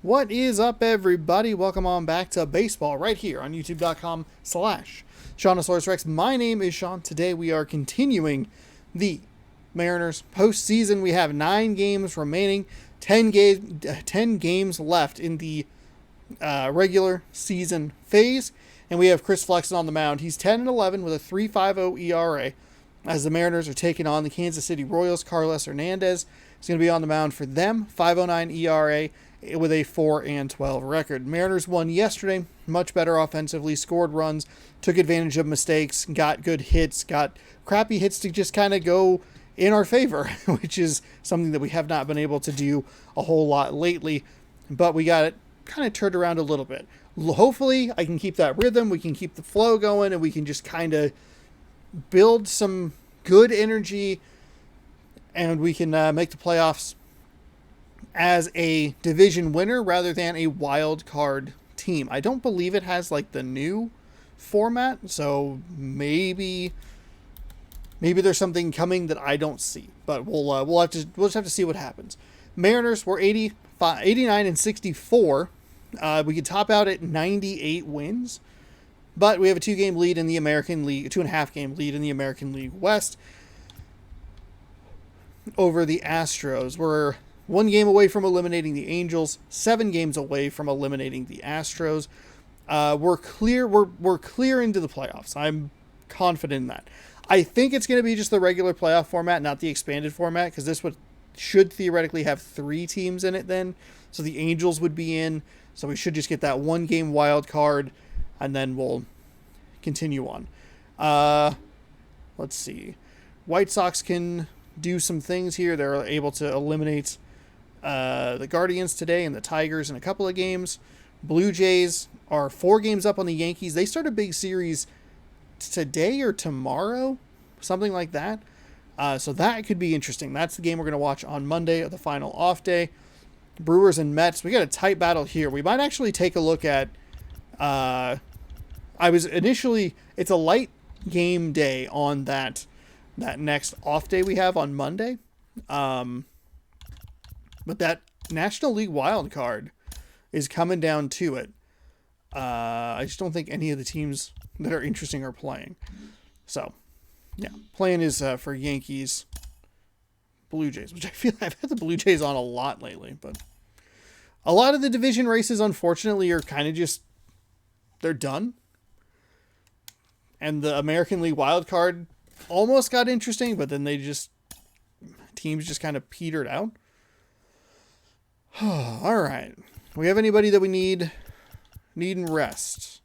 What is up, everybody? Welcome on back to baseball right here on youtube.com/Shaunosaurus Rex. My name is Sean. Today we are continuing the Mariners postseason. We have 9 games remaining, 10 games left in the regular season phase, and we have Chris Flexen on the mound. He's 10-11 with a 3.50 ERA as the Mariners are taking on the Kansas City Royals. Carlos Hernandez is going to be on the mound for them, 5.09 ERA with a 4-12 record. Mariners won yesterday, much better offensively, scored runs, took advantage of mistakes, got good hits, got crappy hits to just kind of go in our favor, which is something that we have not been able to do a whole lot lately, but we got it kind of turned around a little bit. Hopefully I can keep that rhythm, we can keep the flow going, and we can just kind of build some good energy, and we can make the playoffs as a division winner rather than a wild card team. I don't believe it has like the new format, so maybe there's something coming that I don't see, but we'll just have to see what happens. Mariners were 89-64. We could top out at 98 wins, but we have a 2-game lead in the American League, 2.5 game lead in the American League West over the Astros. We're 1 game away from eliminating the Angels, 7 games away from eliminating the Astros. We're clear into the playoffs. I'm confident in that. I think it's going to be just the regular playoff format, not the expanded format, because this should theoretically have 3 teams in it then. So the Angels would be in. So we should just get that 1 game wild card, and then we'll continue on. Let's see. White Sox can do some things here. They're able to eliminate the Guardians today and the Tigers in a couple of games. Blue Jays are 4 games up on the Yankees. They start a big series today or tomorrow, something like that. So that could be interesting. That's the game we're going to watch on Monday, the final off day. Brewers and Mets. We got a tight battle here. We might actually take a look at it's a light game day on that next off day we have on Monday. But that National League wild card is coming down to it. I just don't think any of the teams that are interesting are playing. So, yeah, playing is for Yankees, Blue Jays, which I feel I've had the Blue Jays on a lot lately. But a lot of the division races, unfortunately, are kind of just, they're done. And the American League wild card almost got interesting, but then teams just kind of petered out. All right. We have anybody that we need and rest?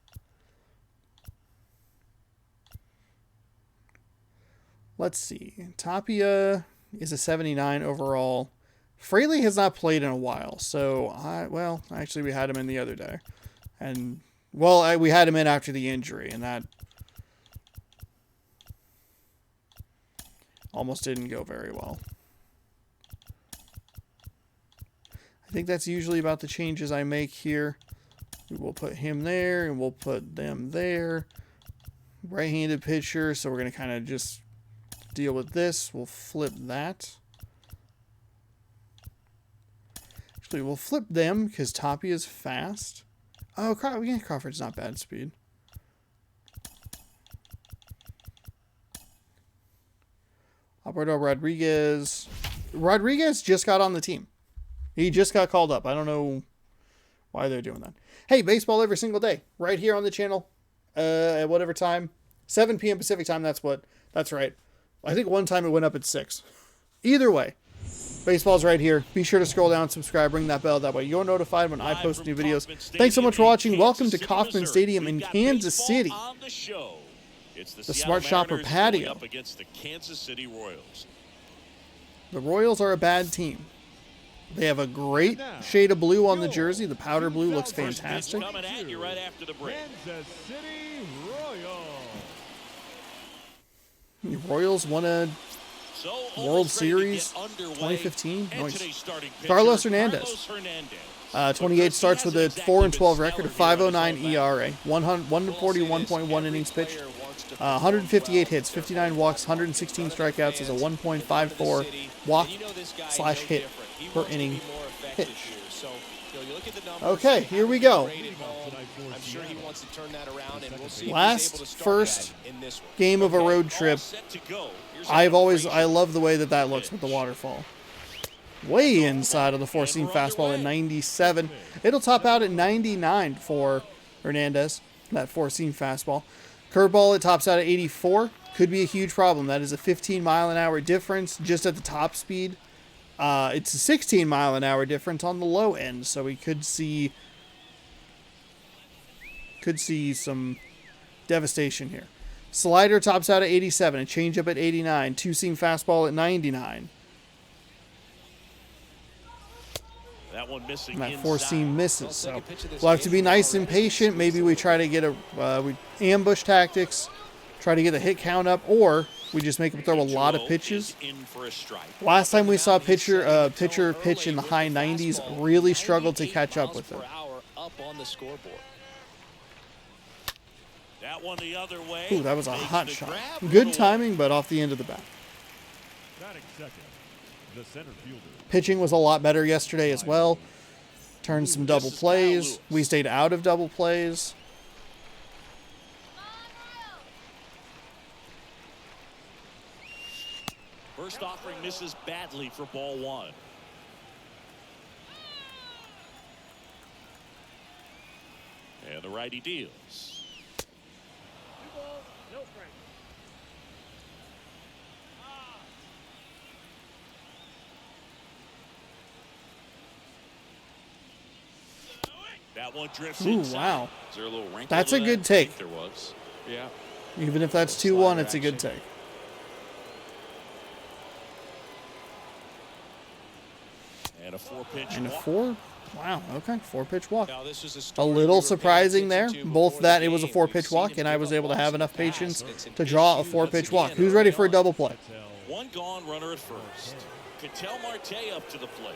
Let's see. Tapia is a 79 overall. Fraley has not played in a while, so actually we had him in the other day. And we had him in after the injury, and that almost didn't go very well. I think that's usually about the changes I make here. We will put him there, and we'll put them there. Right-handed pitcher, so we're going to kind of just deal with this. We'll flip that. Actually, we'll flip them because Tapia is fast. Oh, Crawford's not bad speed. Alberto Rodriguez. Rodriguez just got on the team. He just got called up. I don't know why they're doing that. Hey, baseball every single day, right here on the channel, at whatever time, 7 p.m. Pacific time. That's right. I think one time it went up at 6. Either way, baseball's right here. Be sure to scroll down, subscribe, ring that bell. That way you're notified when I post new videos. Thanks so much for watching. Welcome to Kauffman Stadium in Kansas City. The Smart Shopper patio. Up against the Kansas City Royals. The Royals are a bad team. They have a great shade of blue on the jersey. The powder blue looks fantastic. Coming at you right after the break. Kansas City Royals. The Royals won a World Series 2015. Nice. Carlos Hernandez. 28 starts with a 4-12 record, a 5.09 ERA, 141.1 innings pitched, 158 hits, 59 walks, 116 strikeouts, is a 1.54 walk/hit per inning pitch. You look at the numbers, Okay, here we go. I'm sure he wants to turn that around, and we'll see if he's Last able to start first that in this one. game of a road All trip. set to go. Here's I Frazier. love the way that looks with the waterfall. Way inside of the four-seam fastball at 97. It'll top out at 99 for Hernandez, that four-seam fastball. Curveball, it tops out at 84. Could be a huge problem. That is a 15-mile-an-hour difference just at the top speed. It's a 16-mile-an-hour difference on the low end, so we could see some devastation here. Slider tops out at 87, a changeup at 89, two-seam fastball at 99. That one missing And that inside. four-seam misses, so we'll have to be nice and patient. Maybe we try to get we ambush tactics, try to get a hit count up, or we just make him throw a lot of pitches. In for a strike. Last time we saw a pitcher pitch in the high 90s, really struggled to catch up with him. Up on the scoreboard. That one the other way. Ooh, that was a Makes hot the shot. grab, Good put timing, but off the end of the bat. Batting second, the center fielder. Pitching was a lot better yesterday as well. Turned some double plays. We stayed out of double plays. First offering misses badly for ball one. And the righty deals. That one drifts Ooh, inside. wow. Is there a little wrinkle That's to a that? good I take. think there was. Yeah. Even if that's 2-1, it's a good take. And a four-pitch And a walk. wow, okay, four-pitch walk. Now, this was A story we little were paying surprising there. attention to Both before that the it was a game. four-pitch We've walk, seen and him I give was up able to have walks in enough the past. patience It's an to draw a issue four-pitch once walk. again Who's ready for a early double on. play? One gone, runner at first. Ketel Marte up to the plate.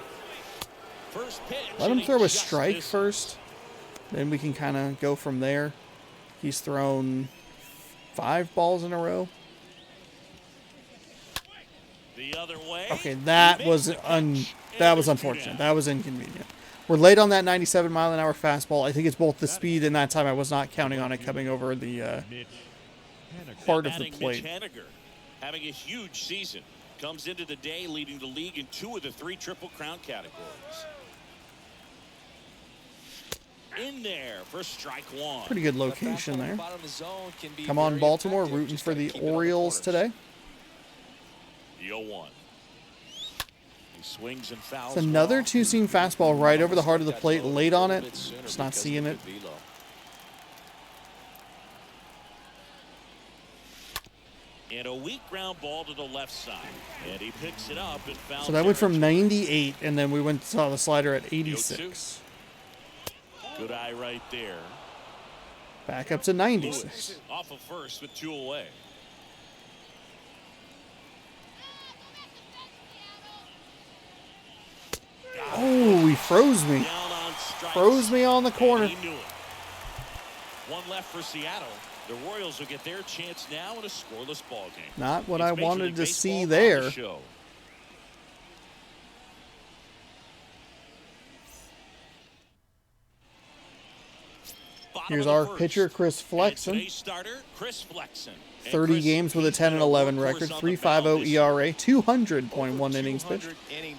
First pitch. Let him and he throw a just strike misses. first. Then we can kind of go from there. He's thrown 5 balls in a row. The other way. Okay, that He was makes the catch, and that was there's two unfortunate. down. That was inconvenient. We're late on that 97-mile-an-hour fastball. I think it's both the speed and that time I was not counting on it coming over the Mitch Haniger. heart of the Batting plate. Mitch Haniger, having a huge season, comes into the day leading the league in 2 of the 3 Triple Crown categories. In there for strike one. Pretty good location there. Bottom of the zone can be Come on, very Baltimore, effective. rooting Just for gotta the keep it on the Orioles corners. today. The 0-1. He swings and fouls. It's another off. two-seam fastball right over the heart of the That plate, low late a on little it. bit sooner Just not because of seeing the it. velo. And a weak ground ball to the left side. And he picks it up and fouls. So that went from territory. 98, and then we went saw the slider at 86. Good eye right there. Back up to 96. Lewis off of first with 2 away. Oh, he froze me. Down on strikes. Froze me on the corner. And he knew it. One left for Seattle. The Royals will get their chance now in a scoreless ball game. Not what It's I Major wanted League to Baseball see on the there. show. Bottom Here's of the our first. pitcher, Chris And Flexen. today's starter, Chris Flexen. And 30 Chris, games with a he's 10 and been a 11 workhorse record, on the 3.50 mound this year. ERA, 200.1 innings pitched,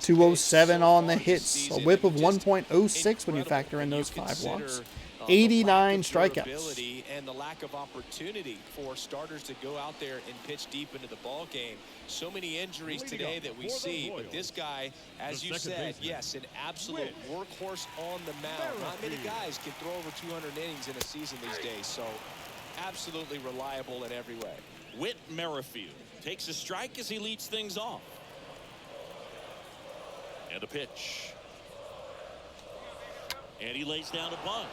207 on the hits, a whip of 1.06 when you factor in those 5 walks, 89 strikeouts. And the lack of opportunity for starters to go out there and pitch deep into the ball game. So many injuries today that we see, but this guy, as you said, yes, an absolute workhorse on the mound. Not many guys can throw over 200 innings in a season these days, so absolutely reliable in every way. Whit Merrifield takes a strike as he leads things off. And a pitch. And he lays down a bunt.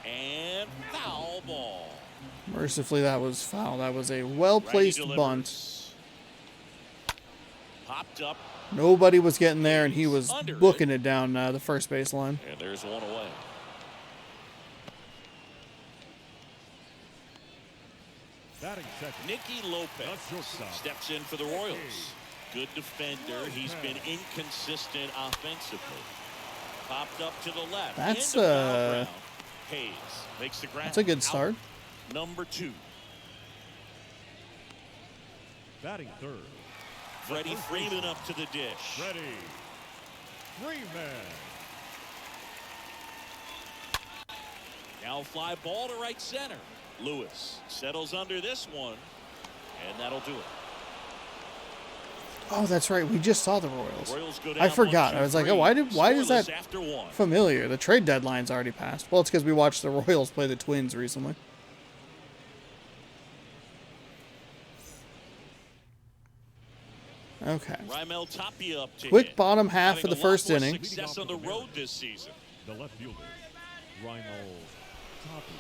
And foul ball. Mercifully, that was foul. That was a Righty well-placed delivers. bunt. Popped up. Nobody was getting there, and he was Under booking it down the first base line. And there's one away. Batting second, Nicky Lopez the shortstop. steps in for the Royals. Good defender. He's been inconsistent offensively. Popped up to the left. That's Into foul ground. Hayes makes the grab. That's a good out. start. Number 2. Batting third. Freddie Freeman up to the dish. Freddie Freeman. Now fly ball to right center. Lewis settles under this one, and that'll do it. Oh, that's right. We just saw the Royals. The Royals go I down forgot. 1-2-3. I was like, oh, why is that Scoreless after 1. familiar? The trade deadline's already passed. Well, it's because we watched the Royals play the Twins recently. Okay. Raimel Tapia up to Quick hit. bottom half Having of the a lot first more inning. Success on the road this season. The left fielder, Raimel Tapia.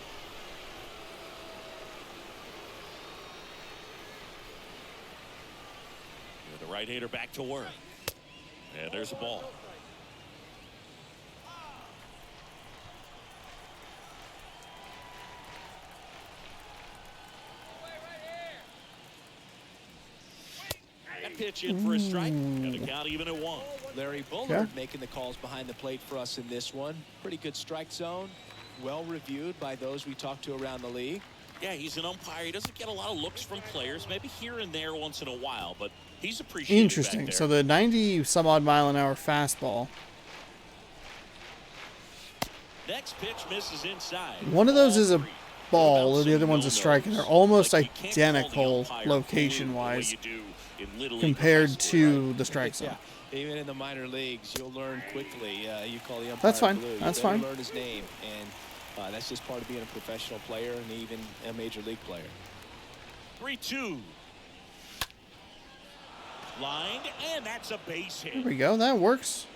The right-hander back to work. And there's a ball. That pitch in for a strike. And the count even at 1. Larry Bullard making the calls behind the plate for us in this one. Pretty good strike zone. Well reviewed by those we talked to around the league. Yeah, he's an umpire. He doesn't get a lot of looks from players, maybe here and there once in a while, but he's appreciated. Interesting. Back there. So the 90 some odd mile an hour fastball. Next pitch misses inside. One of those is a Ball ball, three. the other one's a No-nos. strike, and they're almost Like you can't call identical the umpire location-wise blue the way you do in Little League compared high school, to right? the strike zone. Yeah, even in the minor leagues, you'll learn quickly. You call the umpire That's fine. blue. That's you better fine. learn his name, and that's just part of being a professional player and even a major league player. 3-2. Lined, and that's a base hit. There we go. That works.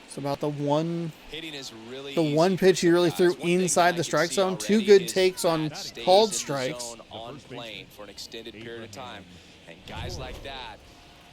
It's about the one Hitting is really the easy one for pitch he some really guys. threw One thing inside I the can strike see zone. Two already good is takes on that stays called in the strikes. zone on plane for an extended period of time. And guys like that,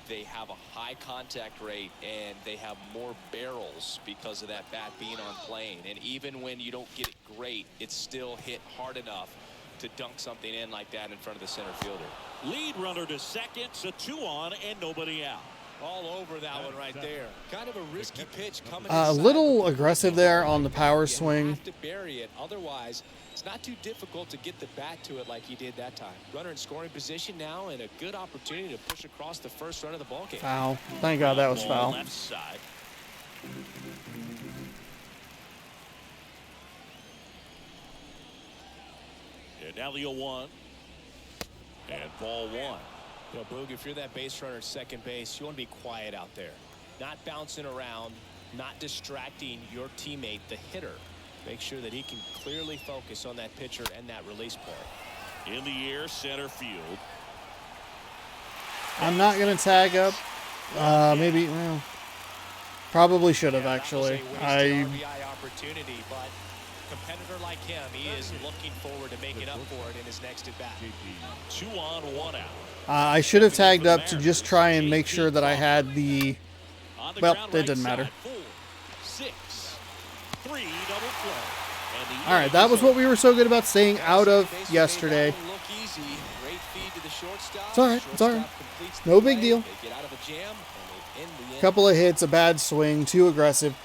they have a high contact rate and they have more barrels because of that bat being on plane. And even when you don't get it great, it's still hit hard enough to dunk something in like that in front of the center fielder. Lead runner to second, so 2 on and nobody out. All over that one right there. Kind of a risky pitch coming A inside. little aggressive there on the power You swing. have to bury it. Otherwise, it's not too difficult to get the bat to it like he did that time. Runner in scoring position now and a good opportunity to push across the first run of the ball game. Foul. Thank God that was Ball foul. left side. And now the 0-1. And ball 1. You know, Boog, if you're that base runner at second base, you want to be quiet out there. Not bouncing around, not distracting your teammate, the hitter. Make sure that he can clearly focus on that pitcher and that release point. In the air, center field. I'm not going to tag up. Maybe, well, probably should have actually. RBI opportunity, but a competitor like him, he is looking forward to making up for it in his next at bat. 2 on, 1 out. I should have tagged up to just try and make sure that I had the. On the Well, ground, it right didn't matter. side, 4, 6, 3, double play. And the All right, that was what we were so good about staying out of yesterday. Look easy. Great feed to the shortstop. It's all right. It's all right. Shortstop completes the No big play. deal. They get out of a jam and they end the inning. Couple of hits, a bad swing, too aggressive.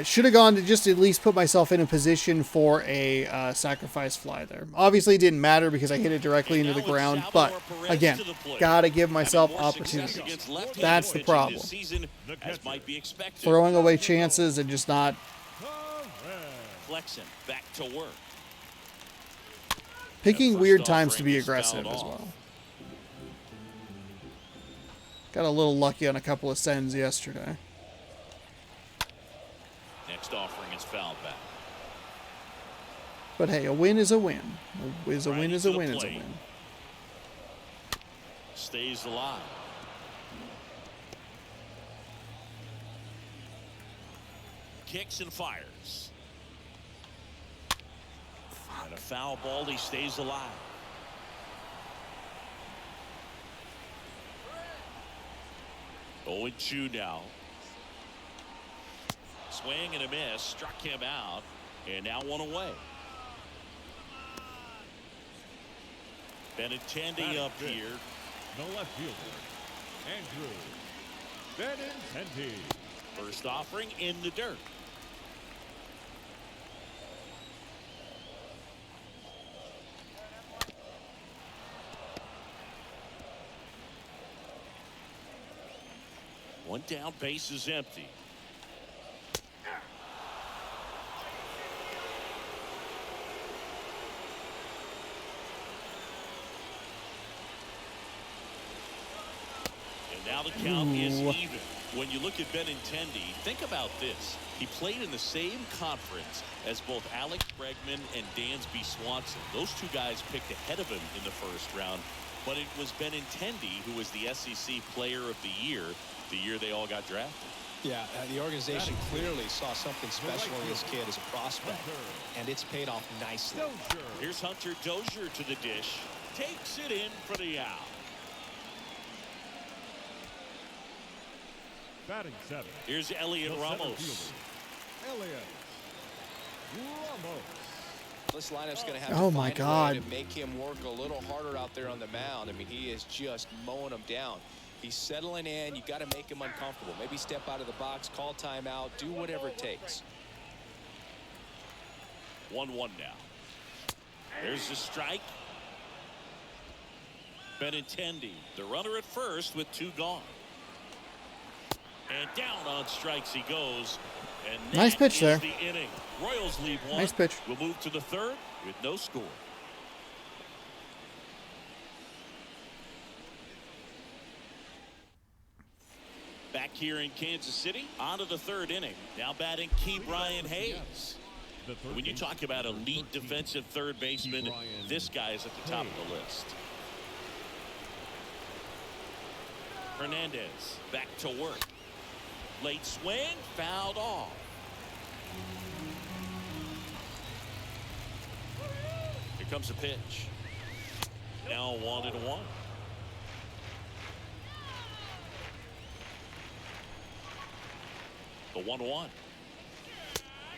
Should have gone to just at least put myself in a position for a sacrifice fly there. Obviously, it didn't matter because I hit it directly into the ground. But again, gotta give myself opportunities. That's the problem. Throwing away chances and just not. Flexing back to work. Picking First weird times to offering be is fouled aggressive as off. well. Got a little lucky on a couple of sends yesterday. Next offering is fouled back. But hey, a win is a win. A win is a win is a Righty to win the is a plate. win. Stays alive. Kicks and fires. And a foul ball, he stays alive. Oh, and 2 now. Swing and a miss, struck him out, and now 1 away. Benintendi up here. The left fielder, Andrew Benintendi. First offering in the dirt. One down, base is empty. And now the count is even. When you look at Benintendi, think about this. He played in the same conference as both Alex Bregman and Dansby Swanson. Those two guys picked ahead of him in the first round. But it was Benintendi who was the SEC Player of the year they all got drafted. Yeah, the organization clearly saw something special in this kid as a prospect, and it's paid off nicely. Here's Hunter Dozier to the dish. Takes it in for the out. Batting 7. Here's Elliot Ramos. Elliot Ramos. This lineup's going to have Oh to my find a God. way to make him work a little harder out there on the mound. I mean, he is just mowing them down. He's settling in. You got to make him uncomfortable. Maybe step out of the box, call timeout, do whatever it takes. 1-1 now. There's the strike. Benintendi, the runner at first with 2 gone. And down on strikes he goes. And Nice pitch there. the inning. Royals lead 1. Nice pitch. We'll move to the 3rd with no score. Back here in Kansas City, on to the 3rd inning. Now batting Key Brian Hayes. When you talk about elite defensive third baseman, this guy is at the top of the list. Hernandez back to work. Late swing, fouled off. Here comes a pitch. Now 1-1. The 1-1.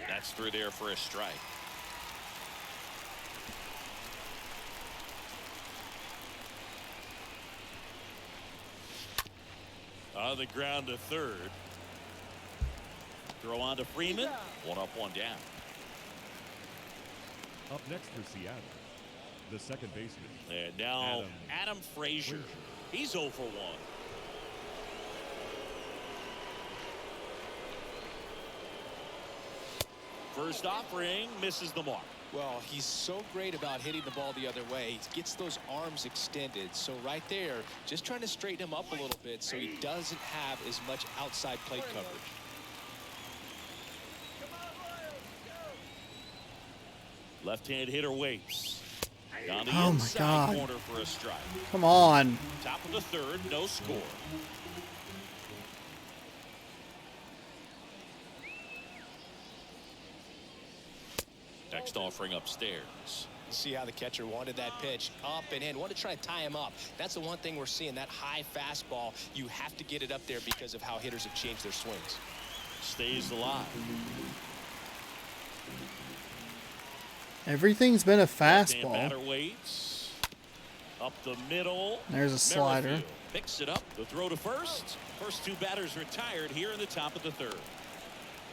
That's through there for a strike. On the ground to 3rd. Throw on to Freeman. 1 up, 1 down. Up next for Seattle, the second baseman. And now Adam Frazier. He's 0 for 1. First offering misses the mark. Well, he's so great about hitting the ball the other way. He gets those arms extended. So right there, just trying to straighten him up a little bit so he doesn't have as much outside plate coverage. Left-hand hitter waits. Down the Oh my inside God. corner for a strike. Come on. Top of the 3rd, no score. Next offering upstairs. See how the catcher wanted that pitch up and in. Wanted to try to tie him up. That's the one thing we're seeing, that high fastball. You have to get it up there because of how hitters have changed their swings. Stays alive. Everything's been a Left-hand fastball. batter waits. Up the middle. There's a slider. Merrifield picks it up. The throw to first. First 2 batters retired here in the top of the 3rd.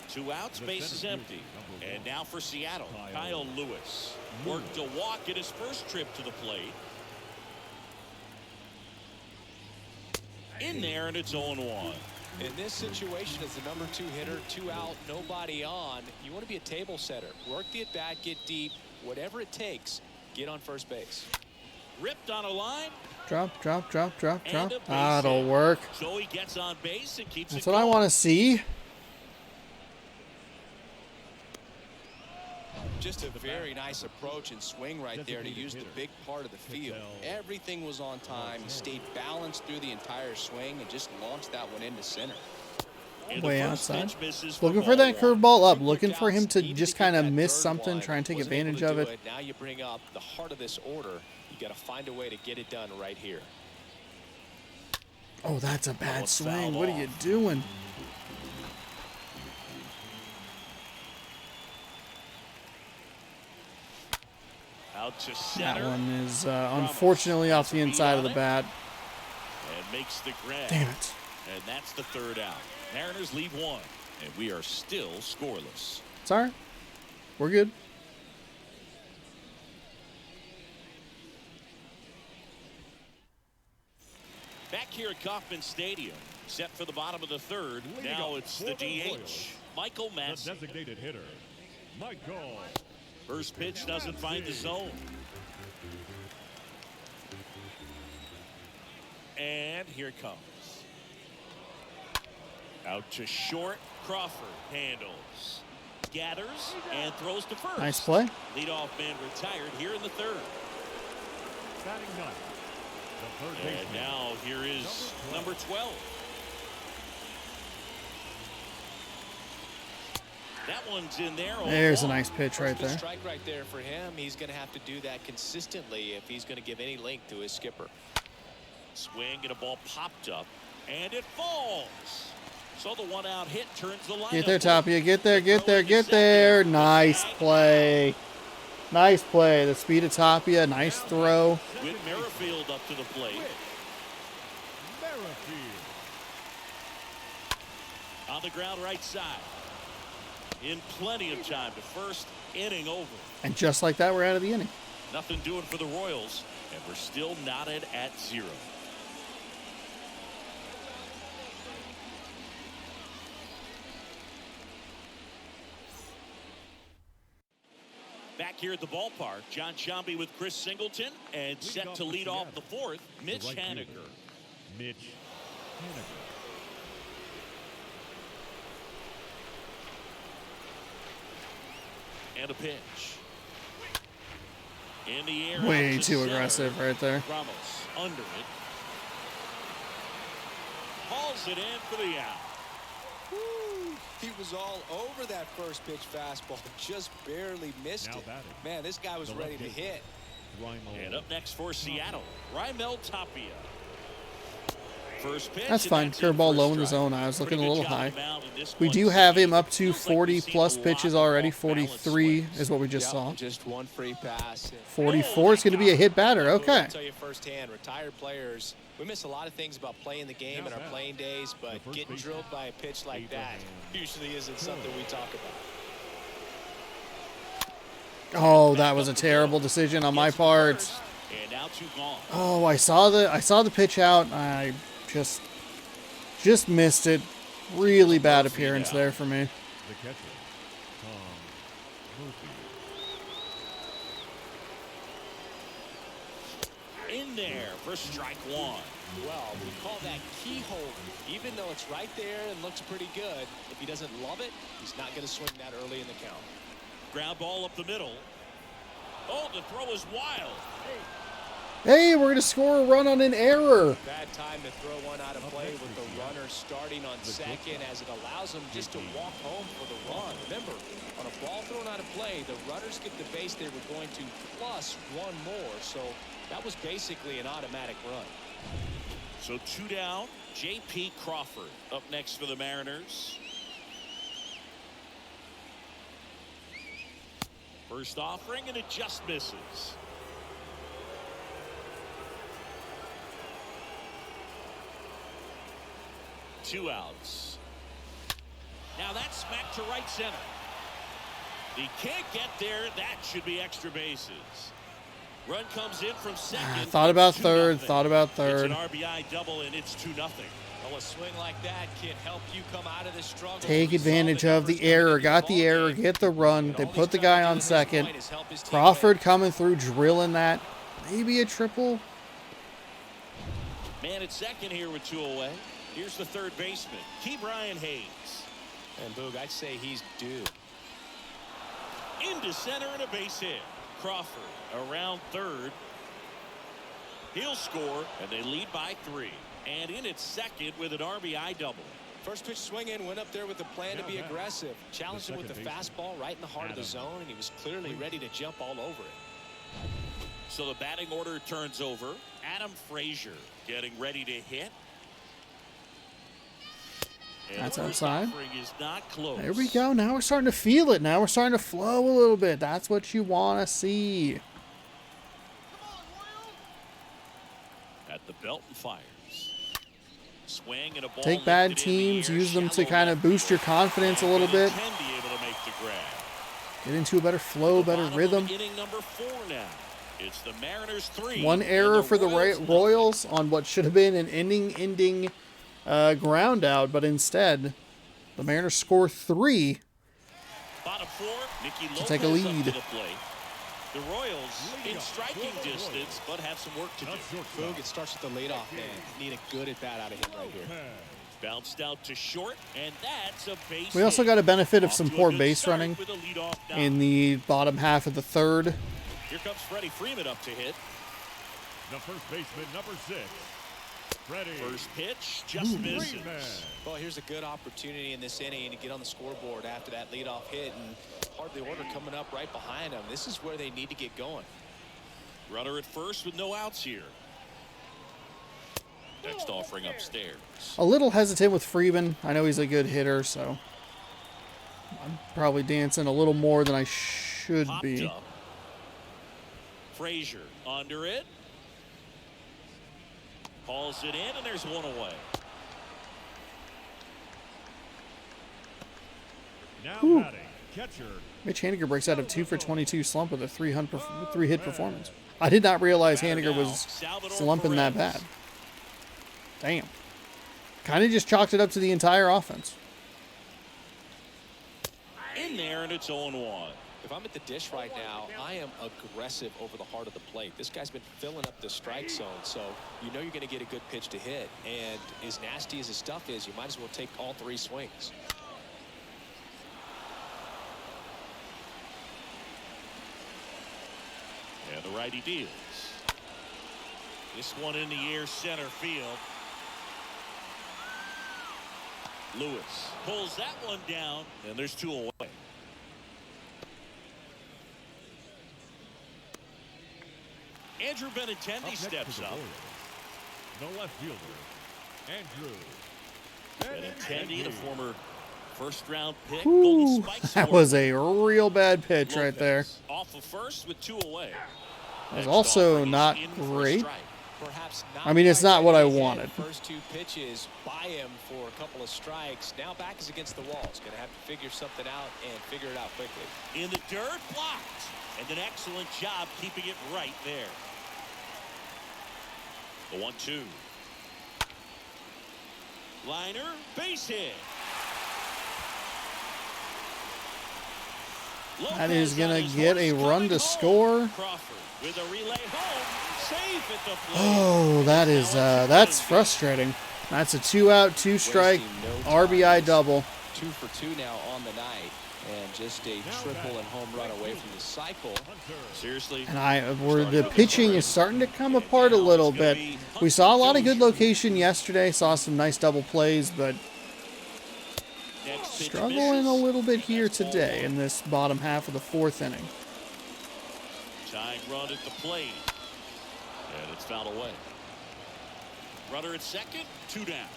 2 outs, base is empty. And now for Seattle, Kyle Lewis worked a walk in his first trip to the plate. In there, and it's 0-1. In this situation, as the number 2 hitter, 2 out, nobody on, you want to be a table setter. Work the at bat, get deep, whatever it takes, get on first base. Ripped on a line. Drop, drop, drop, drop, And drop. a base That'll hit. work. So he gets on base and keeps That's it what I going. want to see. Just a very nice approach and swing right there to use the big part of the field. Everything was on time. He stayed balanced through the entire swing and just launched that one into center. And the Way first outside. pitch misses Looking for ball that 1. curveball up. Two Looking for him quick to outs, just needed kind of get that miss third something, one. try and take Wasn't able advantage to of do it. Now you bring up the heart of this order. You got to find a way to get it done right here. Oh, that's a That bad one's swing. fouled What are you off. doing? Out to That center. one is unfortunately off the inside of the bat. And makes the grab. Damn it. And that's the third out. Mariners lead 1, and we are still scoreless. It's all right. We're good. Back here at Kauffman Stadium, set for the bottom of the third. Now it's the DH, Michael The Massey. designated hitter, Michael. First pitch doesn't find the zone. And here it comes. Out to short. Crawford handles. Gathers and throws to first. Nice play. Leadoff man retired here in the third. Batting ninth, the third And baseman, now here is number 12. That one's in there. There's a nice pitch right Good there. strike right there for him. He's going to have to do that consistently if he's going to give any length to his skipper. Swing and a ball popped up, and it falls. So the one-out hit turns the line. Get there, Tapia. Get there, get there, get there. Nice play. Nice play. The speed of Tapia. Nice throw. With Merrifield up to the plate. Merrifield. On the ground right side. In plenty of time to first, inning over. And just like that, we're out of the inning. Nothing doing for the Royals, and we're still knotted at 0. Back here at the ballpark, John Sciambi with Chris Singleton, and set to lead off the fourth, Mitch Right Haniger. fielder, Mitch Haniger. And a pitch. In the air. Way out to too center. aggressive right there. Ramos under it. Hauls it in for the out. Woo. He was all over that first pitch fastball. Just barely missed Now it. batting. Man, this guy was The ready left to fielder, hit. Raimel. And up next for Seattle, Raimel Tapia. First pitch. That's and fine. that's in Curveball for low in the strike. zone. I was looking a Pretty little good job high. on the mound in this We one. do have him up to Feels like 40 we've seen plus a lot pitches of already. off-balance 43 swings. is what we just saw. Just one free pass. 44 is going to be a hit batter. Okay. I'll tell you firsthand, retired players, we miss a lot of things about playing the game in our playing days, but first getting baseman, drilled by a pitch like that usually isn't something we talk about. Oh, that was a terrible decision on my part. And now 2 gone. Oh, I saw the pitch out. I just missed it. Really bad appearance there for me. The catcher, Tom Murphy. In there for strike 1. Well, we call that keyhole. Even though it's right there and looks pretty good, if he doesn't love it, he's not going to swing that early in the count. Ground ball up the middle. Oh, the throw is wild. Hey, we're going to score a run on an error. Bad time to throw one out of play with the runner starting on second, as it allows him just to walk home for the run. Remember, on a ball thrown out of play, the runners get the base they were going to plus one more. So that was basically an automatic run. So 2 down. J.P. Crawford up next for the Mariners. First offering, and it just misses. Two outs. Now that's smacked to right center. He can't get there. That should be extra bases. Run comes in from second. Thought about It's third. 2-0. Thought about It's third. an RBI double, and it's 2-0. Well, a swing like that can help you come out of this struggle. Take We saw advantage of the numbers coming error. in Got the ball error. game. Get the run. And They all put he's the trying guy to do on at this second. point is help his team Crawford win. coming through, drilling that. Maybe a triple. Man at second here with 2 away. Here's the third baseman, Key Brian Hayes. And Boog, I'd say he's due. Into center and a base hit. Crawford around third. He'll score, and they lead by 3. And in at second with an RBI double. First pitch swing in, went up there with a plan to be Now aggressive. Challenged him with the second baseman, fastball right in the heart of the Adam. zone, and he was clearly ready to jump all over it. So the batting order turns over. Adam Frazier getting ready to hit. And That's the first outside. offering is not close. There we go. Now we're starting to feel it. Now we're starting to flow a little bit. That's what you want to see. At the belt and fires. Swing and a ball Take bad lifted in the teams, air, use them to shallow kind of left boost your field. confidence a little And bit. Benintendi able to make the grab. Get into a better flow, The better bottom of rhythm. Inning number 4 now. It's the Mariners 3. One and error for the Royals nothing. Royals on what should have been an ending ground out, but instead the Mariners score 3 Bottom 4, Nicky to Lopez take a up lead. to the plate. The Royals in striking distance, but have some work to do. Boog, it starts with the leadoff man. Need a good at bat out of him right here. Bounced out to short, and that's a base We also hit. got a benefit of Off some to a poor good base start running with a leadoff knock. in the bottom half of the third. Here comes Freddie Freeman up to hit. The first baseman, number 6, Freddie. First pitch just misses. Well, here's a good opportunity in this inning to get on the scoreboard after that leadoff hit, and hardly order coming up right behind them. This is where they need to get going. Runner at first with no outs here. Next offering upstairs. A little hesitant with Freeman. I know he's a good hitter, so I'm probably dancing a little more than I should Popped be. up. Frazier under it. Hauls it in, and there's one away. Now Whew. batting, catcher. Mitch Haniger breaks out of 2 for 22 slump with a 3-hit performance. I did not realize Haniger was slumping that bad. Damn. Kind of just chalked it up to the entire offense. In there, and it's 0-1. If I'm at the dish right now, I am aggressive over the heart of the plate. This guy's been filling up the strike zone, so you know you're going to get a good pitch to hit. And as nasty as his stuff is, you might as well take all 3 swings. And the righty deals. This one in the air, center field. Lewis pulls that one down, and there's 2 away. Andrew Benintendi steps up. The left fielder, Andrew Benintendi, the former first-round pick. Ooh, Golden Spikes that award. was a real bad pitch right there. Lopez off of first with 2 away. That was Next also offering is not in for a great. strike. Perhaps not I mean, it's not what I wanted. First 2 pitches by him for a couple of strikes. Now back is against the wall. He's going to have to figure something out and figure it out quickly. In the dirt, blocked. And an excellent job keeping it right there. The 1-2. Liner, base hit. That is going Lopez to get a on his run to horse, score. coming home. Crawford with a relay home. Safe at the plate. Oh, that is that's frustrating. That's a 2-out, 2-strike RBI double. 2 for 2 now on the night, and just a triple and home run away from the cycle. Seriously. And the pitching is starting to come apart a little bit. We saw a lot of good location yesterday. Saw some nice double plays, but Next pitch struggling a misses. little bit here That's ball today 1. in this bottom half of the 4th inning. Tying run at the plate. And it's fouled away. Runner at second, 2 down.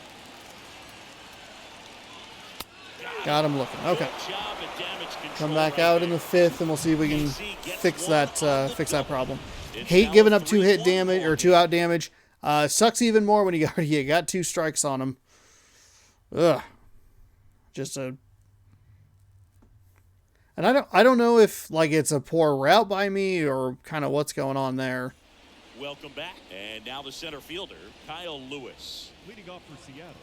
Got him looking. Okay. Good job at damage control Come back right out in there. the 5th, and we'll see if we can KC gets fix one on the that double. problem. It's Hate now giving a up 2-hit 3-1 damage or ball 2-out damage. Sucks even more when you got 2 strikes on him. Ugh. Just a. And I don't know if like it's a poor route by me or kind of what's going on there. Welcome back. And now the center fielder, Kyle Lewis. leading off for Seattle.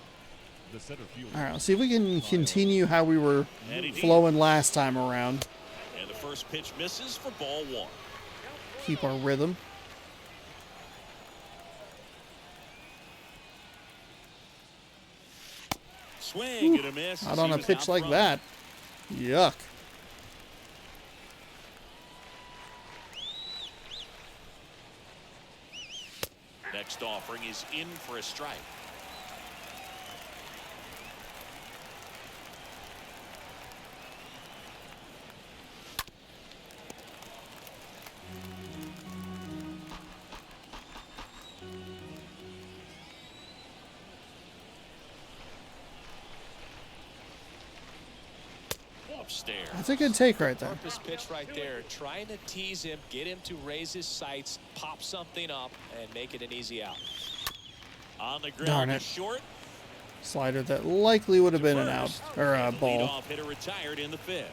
The center fielder. All right, let's see if we can continue how we were And he flowing last time around. And the first pitch misses for ball 1. Keep our rhythm. Swing and a miss. Not as on he a was pitch out like front. that. Yuck. Next offering is in for a strike. Upstairs. That's a good take right there. Purpose pitch right there, trying to tease him, get him to raise his sights, pop something up, and make it an easy out. On the Darn ground it. to short. Slider that likely would have been an out or a ball. Leadoff hitter retired in the 5th.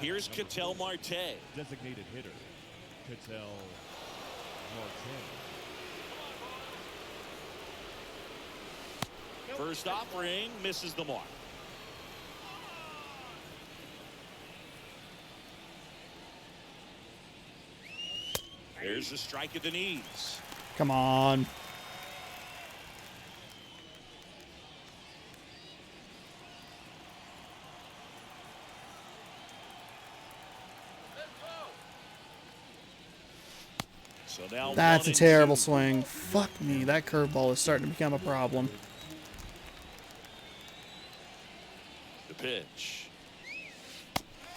Here's Ketel Marte. Designated hitter, Ketel Marte. First offering misses the mark. There's a strike at the knees. Come on. So now That's a 1-2. terrible swing. Fuck me. That curveball is starting to become a problem. The pitch.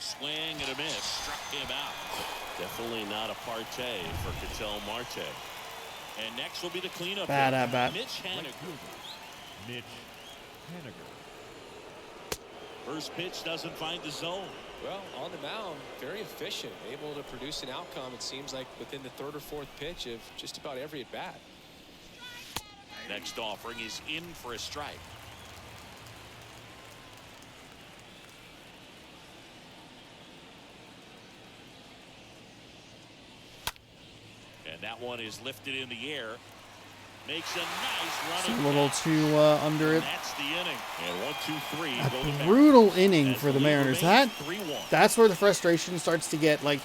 Swing and a miss. Struck him out. Definitely not a partay for Ketel Marte. And next will be the cleanup. Bad hitter, at bat. Mitch Haniger. Mitch Haniger. First pitch doesn't find the zone. Well, on the mound, very efficient, able to produce an outcome, it seems like, within the 3rd or 4th pitch of just about every at bat. Next offering is in for a strike. And that one is lifted in the air. Makes a nice run. A little too under it. That's the inning. And 1, 2, 3. A go to bat. brutal inning As for the lead Mariners. remains 3-1. That's where the frustration starts to get. Like,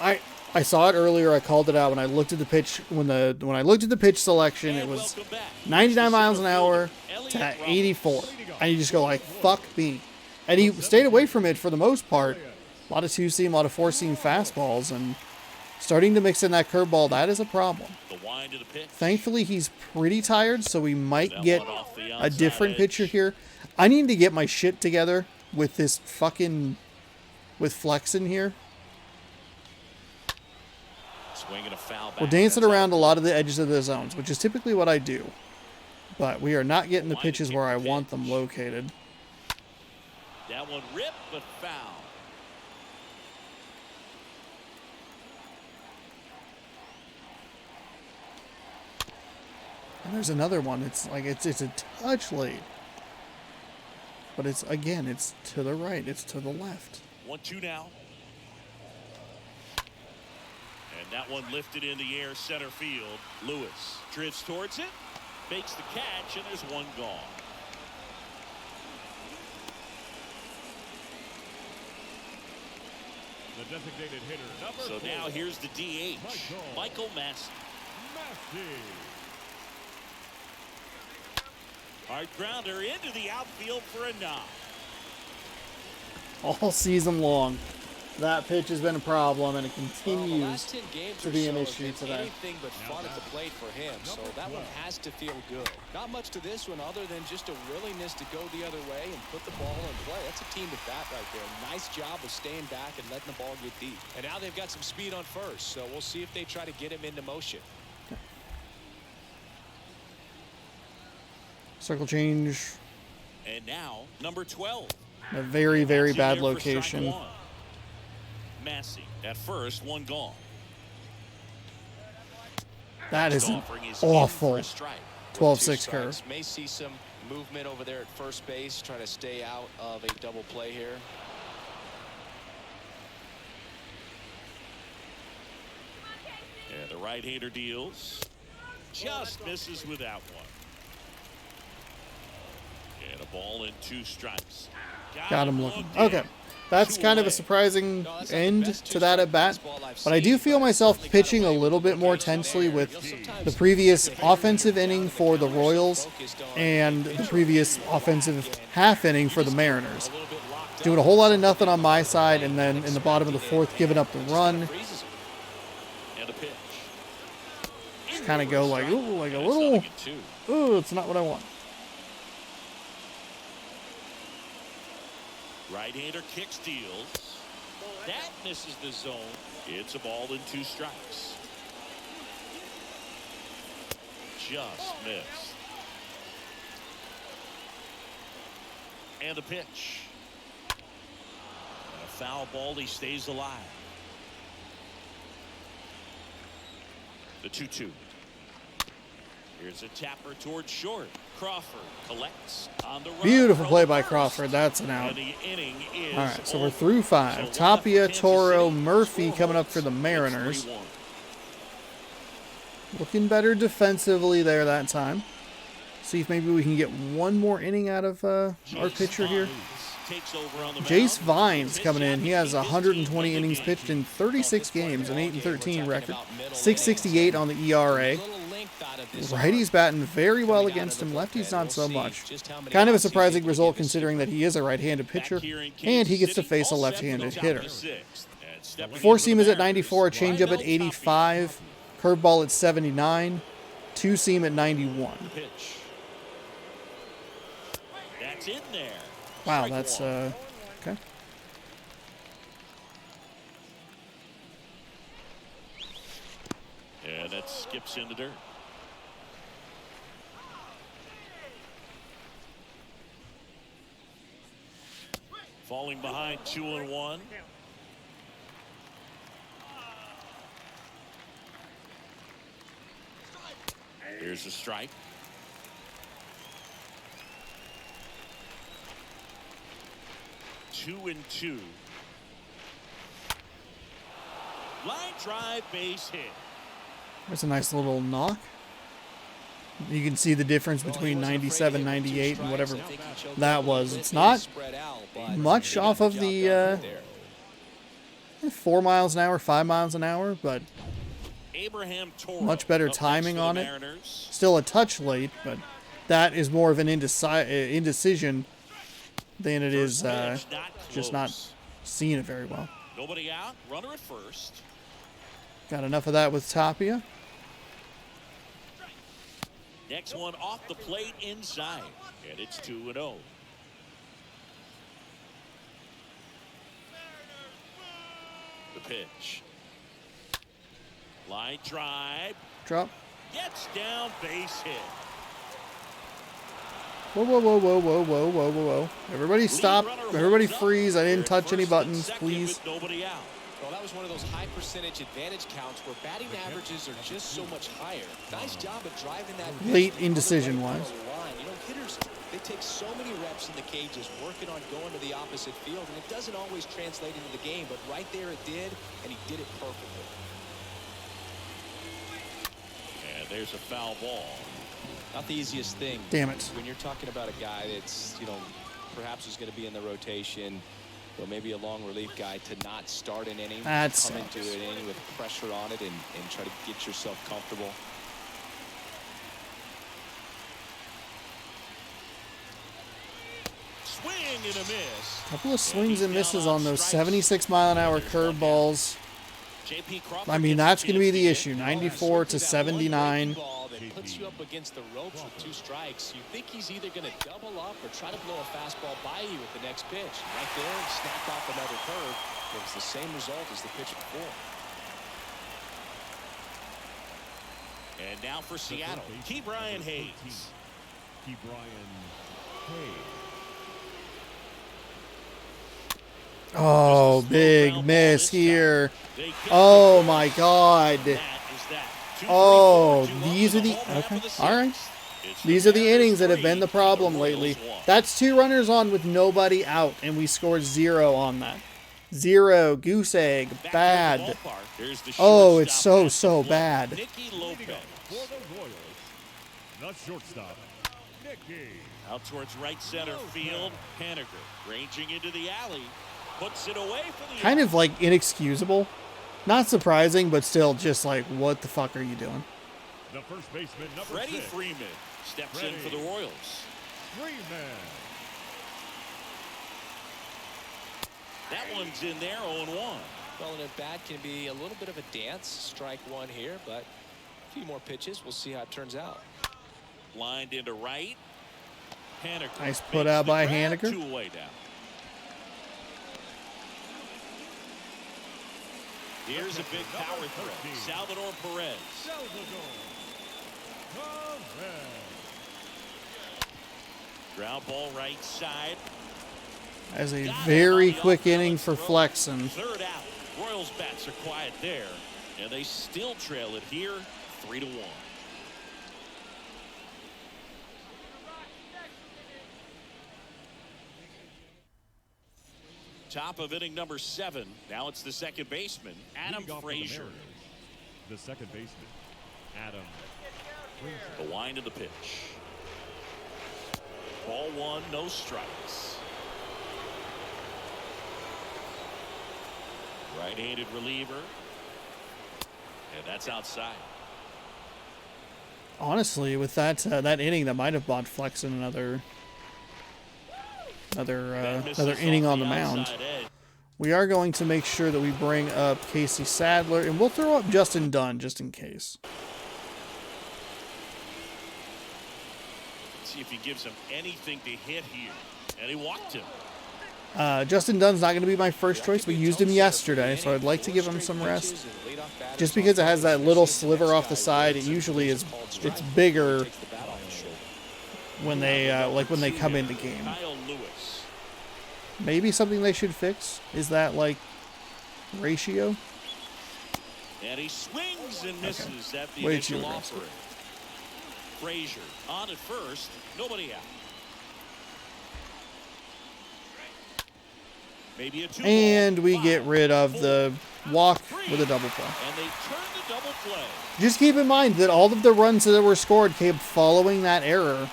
I saw it earlier. I called it out when I looked at the pitch. When I looked at the pitch selection, it And was welcome back. 99 miles an hour Elliott to Roberts. 84, and you just go like, "Fuck me." And he stayed away from it for the most part. A lot of 2-seam, a lot of 4-seam fastballs, and starting to mix in that curveball. That is a problem. The wind of the pitch. Thankfully, he's pretty tired, so we might That get one off the a outside different edge. pitcher here. I need to get my shit together with this fucking with Flex in here. Swinging a foul back. We're dancing That's around out. a lot of the edges of the zones, which is typically what I do. But we are not getting the pitches where I want them located. That one ripped but foul. And there's another one. It's like it's a touch late. But it's to the right. It's to the left. 1-2 now. And that one lifted in the air, center field. Lewis drifts towards it, makes the catch, and there's one gone. The designated hitter, number So 4. now here's the DH, Michael Massey. Massey. Hard grounder into the outfield for a knock. All season long, that pitch has been a problem, and it Well, the continues. last 10 games to or be so an have issue been today. anything but fun at the plate for him, so that one has to feel good. Not much to this one other than just a willingness to go the other way and put the ball in play. That's a team at bat right there. Nice job of staying back and letting the ball get deep. And now they've got some speed on first, so we'll see if they try to get him into motion. Circle change. And now, number 12. A very, very That's in bad there for strike location. one. Massey at first, one gone. That is Next an offering is in for awful a strike. 12-6 2 curve. strikes. May see some movement over there at first base, trying to stay out of a double play here. And the right-hander deals. Just misses with that one. And a ball and 2 strikes. Got him looking. looked in. Okay. That's 2 kind of a away. surprising No, that's not the end best to that at bat. baseball I've But I do seen, feel but myself certainly got pitching a away little bit with more it there. tensely with You'll sometimes the previous get the offensive down inning to the for the counters, Royals focused on and the pitcher. previous offensive half inning for the Mariners. A little bit locked Doing a up. whole lot of nothing on my side, and then in the bottom of the 4th, giving up the run. Freezes him. And a pitch. Just kind of go like, ooh, like a That's little, nothing at 2. ooh, it's not what I want. Right-hander kick steals. That misses the zone. It's a ball and 2 strikes. Just missed. And the pitch. And a foul ball. He stays alive. The 2-2. Here's a tapper towards short. Crawford collects on the run. Beautiful play by Crawford. That's an out. And the inning is All right, so we're over. through 5. So Tapia, Kansas Toro, City, Murphy score coming up holds. for the Mariners. It's 3-1. Looking better defensively there that time. See if maybe we can get one more inning out of our pitcher here. Takes over on the Jace mound. Vines coming in. He has 120 innings pitched in 36 games, an 8-13 record, 6.68 on the ERA. Righty's batting very well against him. Lefty's not so much. Kind of a surprising result considering that he is a right-handed pitcher, and he gets to face a left-handed hitter. Four-seam is at 94, a changeup at 85, curveball at 79, two-seam at 91. That's in there. Wow, that's okay. And that skips into dirt. Falling behind 2-1. Here's a strike. Two and two. Line drive, base hit. There's a nice little knock. You can see the difference between 97, 98, and whatever that was. It's not much off of the 4 miles an hour, 5 miles an hour, but much better timing on it. Still a touch late, but that is more of an indecision than it is just not seeing it very well. Nobody out, runner at first. Got enough of that with Tapia. Next one off the plate inside, and it's 2-0. The pitch. Line drive. Drop. Gets down, base hit. Whoa, whoa, whoa, whoa, whoa, whoa, whoa, whoa, whoa. Everybody stop. Everybody freeze. I didn't touch any buttons, please. Nobody out. Well, that was one of those high percentage advantage counts where batting averages are just so much higher. Nice job of driving that late indecision wise. You know, hitters, they take so many reps in the cages working on going to the opposite field, and it doesn't always translate into the game, but right there it did, and he did it perfectly. And there's a foul ball. Not the easiest thing. Damn it. When you're talking about a guy that's, you know, perhaps is going to be in the rotation, or maybe a long relief guy, to not start an inning, come into an inning with pressure on it and try to get yourself comfortable. Swing and a miss. Couple of swings and misses on those 76-mile-an-hour curveballs. I mean, that's going to be the issue. 94 to 79. Puts you up against the ropes with 2 strikes. You think he's either going to double up or try to blow a fastball by you with the next pitch. Right there, snapped off another curve. It was the same result as the pitch before. And now for Seattle, Key Brian Hayes. Key Brian Hayes. Oh, big miss here. Oh, my God. Oh, these are the... Okay, all right. These are the innings that have been the problem lately. That's 2 runners on with nobody out, and we scored 0 on that. 0. Goose egg. Bad. Oh, it's so bad. For the Royals, the shortstop, Nicky. Out towards right center field. Haniger ranging into the alley. Puts it away for the... Kind of like inexcusable. Not surprising, but still just like, what the fuck are you doing? The first baseman, number Freddie 6. Freeman steps in for the Royals. Freeman. That one's in there, 0-1. Well, and at bat can be a little bit of a dance. Strike 1 here, but a few more pitches. We'll see how it turns out. Lined into right. Haniger. Nice put out by Haniger. 2 away down. Here's a big power threat. Salvador Perez. Ground ball right side. As a very quick inning for Flexen. 3rd out. Royals bats are quiet there, and they still trail it here, 3-1. Top of inning number 7. Now it's the second baseman, Adam Leading off for the Frazier. Mariners, the second baseman, Adam Frazier. The wind of the pitch. Ball 1, no strikes. Right-handed reliever. And that's outside. Honestly, with that inning, that might have bought Flexen another inning on the mound. We are going to make sure that we bring up Casey Sadler, and we'll throw up Justin Dunn just in case. See if he gives him anything to hit here. And he walked him. Justin Dunn's not going to be my first choice. We used him yesterday, so I'd like to give him some rest. Just because it has that little sliver off the side, it usually is. It's bigger when they when they come in the game. Maybe something they should fix is that like ratio. And he swings and misses at the Way initial too offering. Frazier on at first, nobody out. Maybe a 2-ball. And we get rid of the walk with a double play. And they turn the double play. Just keep in mind that all of the runs that were scored came following that error.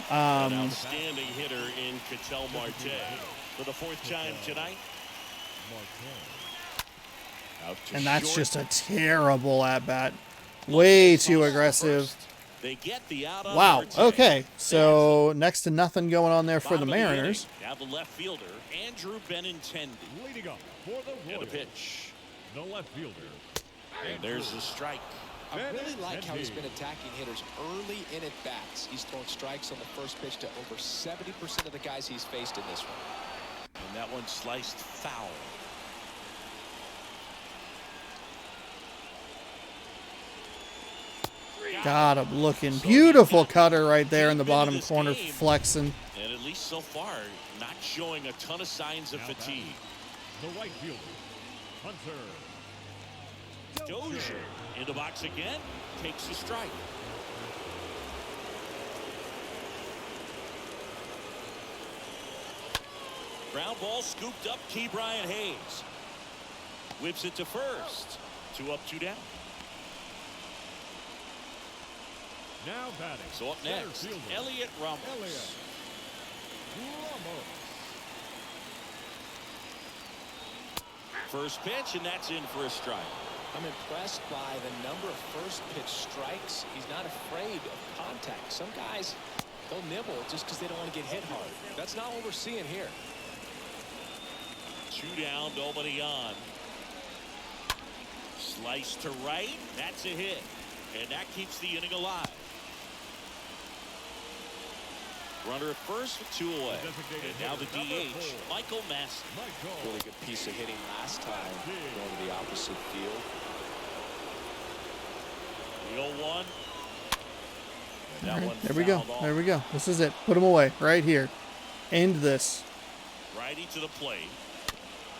An outstanding hitter in Ketel Marte for the 4th time tonight. And that's just a terrible at-bat. Way too aggressive. They get the out on Wow. Marte. Okay. So next to nothing going on there for the Mariners. Now the left fielder, Andrew Benintendi. Leading up for the And a Royals, pitch. the left fielder. And there's the strike. I really like how he's been attacking hitters early in at bats. He's thrown strikes on the first pitch to over 70% of the guys he's faced in this one. And that one sliced foul. God, I'm looking. Beautiful cutter right there in the bottom corner, flexing. And at least so far, not showing a ton of signs of fatigue. The right fielder, Hunter. Dozier in the box again, takes the strike. Ground ball scooped up, Key Brian Hayes. Whips it to first. 2 up, 2 down. Now batting. So up center next, fielder, Elliot Ramos. Elliot Ramos. First pitch, and that's in for a strike. I'm impressed by the number of first pitch strikes. He's not afraid of contact. Some guys, they'll nibble just because they don't want to get hit hard. That's not what we're seeing here. 2 down, nobody on. Slice to right, that's a hit. And that keeps the inning alive. Runner at first with 2 away. And now the DH, Michael Massey. Really good piece of hitting last time, going to the opposite field. The 0-1. Right, there we go. There we go. This is it. Put him away right here. End this. Righty to the plate.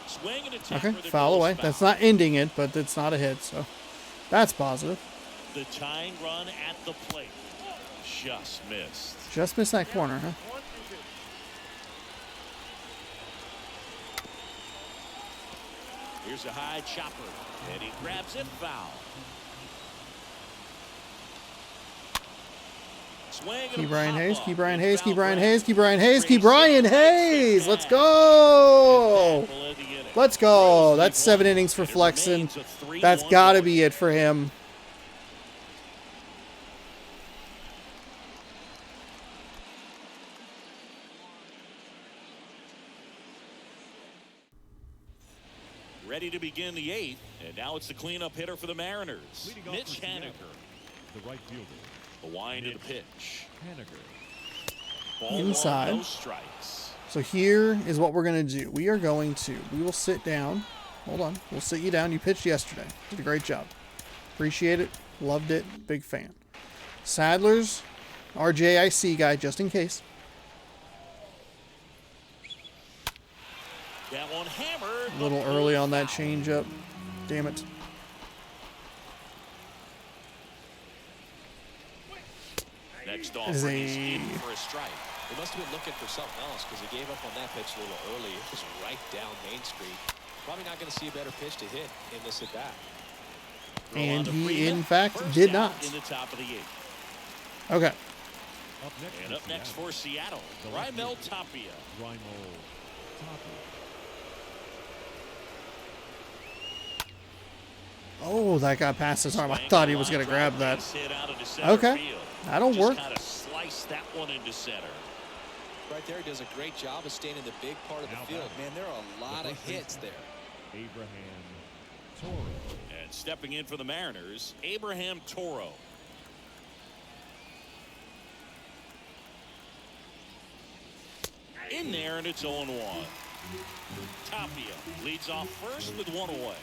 Swing and attack. Okay, foul away. That's not ending it, but it's not a hit, so that's positive. The tying run at the plate. Just missed. Just missed that corner, huh? Here's a high chopper, and he grabs it, foul. Swing and Key a Brian Hayes, pop-up. Key Brian Hayes, It's Key foul Brian ground. Hayes, Key Brian Hayes, Key Brian Hayes. Let's go. Let's go. That's 7 innings for Flexen. That's got to be it for him. Ready to begin the 8th, and now it's the cleanup hitter for the Mariners, Leading off Mitch for Seattle, Haniger. the right fielder, The wind of the pitch. Haniger. Ball Inside. 1, no strikes. So here is what we're going to do. We will sit down. Hold on. We'll sit you down. You pitched yesterday. Did a great job. Appreciate it. Loved it. Big fan. Sadler's RJIC guy, just in case. That one hammered. A little early on that changeup. Damn it. Next Is offering is a in for a strike. He must have been looking for something else because he gave up on that pitch a little early. It was right down Main Street. Probably not going to see a better pitch to hit in this at bat. And he, in fact, did not. In the top of the 8th. Okay. And up next for Seattle, Raimel Tapia. Oh, that got past his arm. I thought he was going to grab that. Okay. That'll work. Kind of slice that one into center. Right there, he does a great job of staying in the big part of the field. Man, there are a lot of hits there. Abraham Toro. And stepping in for the Mariners, Abraham Toro. In there, and it's 0-1. Tapia leads off first with 1 away.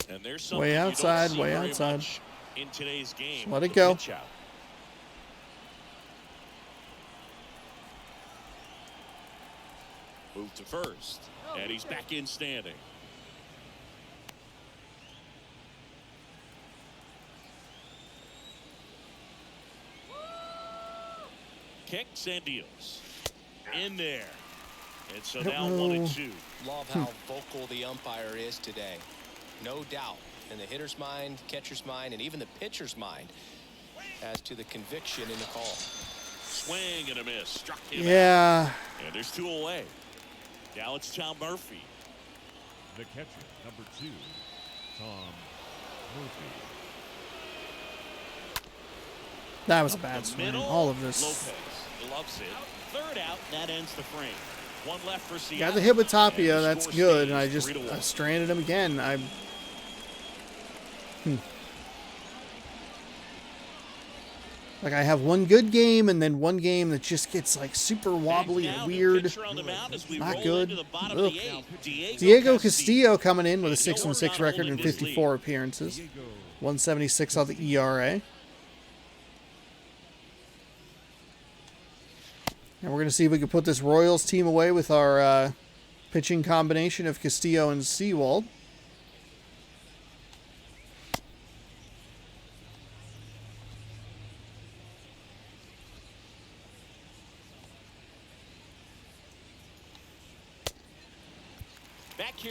And there's way outside, way outside. In today's game, let it go. Move to first, and he's back in standing. Kicks and deals. In there. And so now 1-2. Love how vocal the umpire is today. No doubt in the hitter's mind, catcher's mind, and even the pitcher's mind as to the conviction in the call. Swing and a miss. Struck him out. And there's 2 away. Now it's Tom Murphy. The catcher, number 2, Tom Murphy. That was a bad swing. All of this. Lopez loves it. 3rd out. That ends the frame. 1 left for Seattle. Got the hit with Tapia. That's good. And I just stranded him again. Like, I have one good game and then one game that just gets like super wobbly and weird. Not good. Diego Castillo coming in with a 6-6 record and 54 appearances. 176 on the ERA. And we're going to see if we can put this Royals team away with our pitching combination of Castillo and Sewald.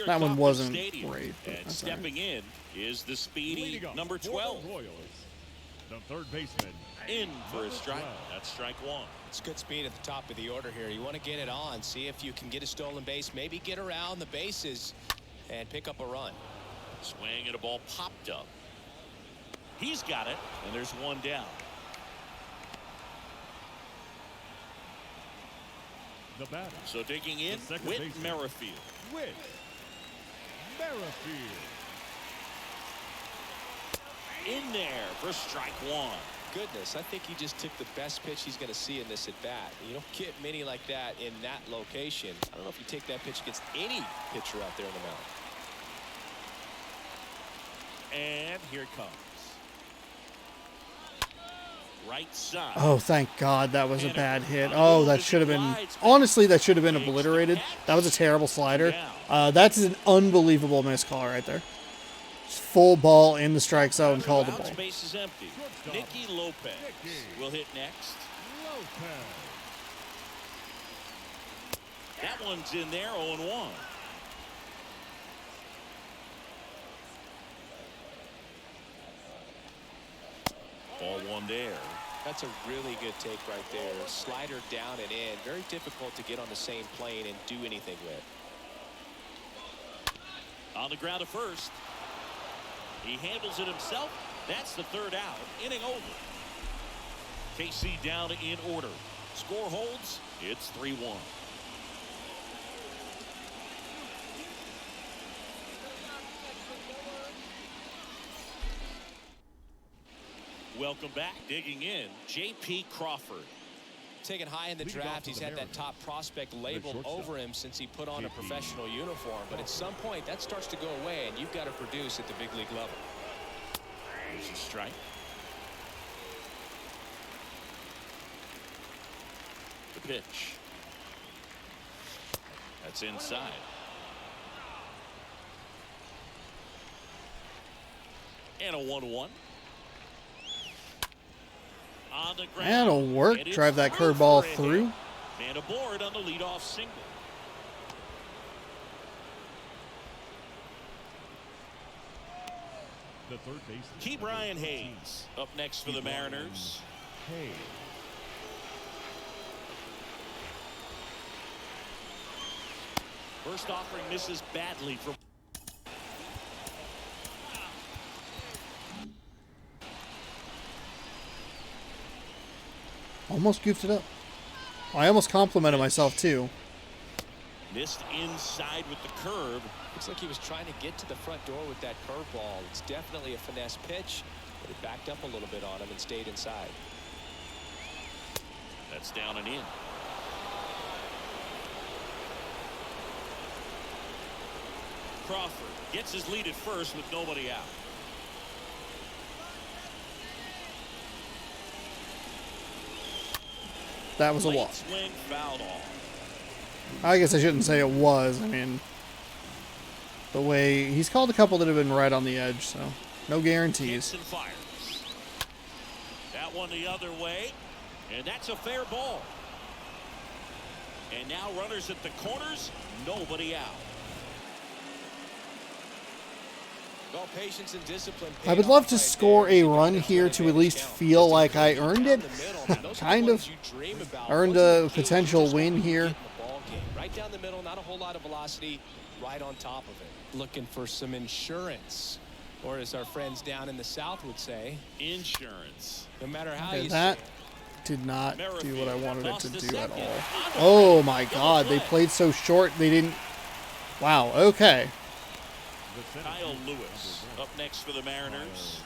That one wasn't great. And stepping in is the speedy number 12. Royals, the 3rd baseman. In for a strike. That's strike 1. It's good speed at the top of the order here. You want to get it on, see if you can get a stolen base, maybe get around the bases and pick up a run. Swing and a ball popped up. He's got it, and there's 1 down. The batter. So digging in, Whit Merrifield. Whit Merrifield. In there for strike 1. Goodness, I think he just took the best pitch he's going to see in this at bat. You don't get many like that in that location. I don't know if you take that pitch against any pitcher out there in the mound. And here it comes. Right side. Oh, thank God that was a bad hit. Oh, that should have been... Honestly, that should have been obliterated. That was a terrible slider. That's an unbelievable missed call right there. Full ball in the strike zone, called the ball. Base is empty. Nicky Lopez will hit next. That one's in there, 0-1. Ball 1 there. That's a really good take right there. Slider down and in. Very difficult to get on the same plane and do anything with. On the ground at first. He handles it himself. That's the 3rd out. Inning over. KC down in order. Score holds. It's 3-1. Welcome back. Digging in, J.P. Crawford. Taken high in the draft, he's had that top prospect labeled over him since he put on a professional uniform. But at some point, that starts to go away, and you've got to produce at the big league level. There's a strike. The pitch. That's inside. And a 1-1. On the ground. That'll work. And it's Drive that through curveball for a hit. through. And aboard on the leadoff single. The third baseman. Key Brian Hayes up next for the Mariners. Hey. First offering misses badly from. Almost goofed it up. I almost complimented myself, too. Missed inside with the curve. Looks like he was trying to get to the front door with that curveball. It's definitely a finesse pitch, but it backed up a little bit on him and stayed inside. That's down and in. Crawford gets his lead at first with nobody out. That was a Late walk. swing, fouled off. I guess I shouldn't say it was. I mean, the way he's called a couple that have been right on the edge, so no guarantees. Hits and fires. That one the other way, and that's a fair ball. And now runners at the corners, nobody out. Well, patience and discipline. I would love to score a run here to at least feel like I earned it. Kind of. Earned a potential win here. Right down the middle, not a whole lot of velocity, right on top of it. Looking for some insurance, or as our friends down in the South would say, Insurance. no matter how Okay, you that say it. did not do what I wanted it to Lost the do at second. all. Oh my god, they played so short, they didn't... Wow, okay. Kyle Lewis up next for the Mariners.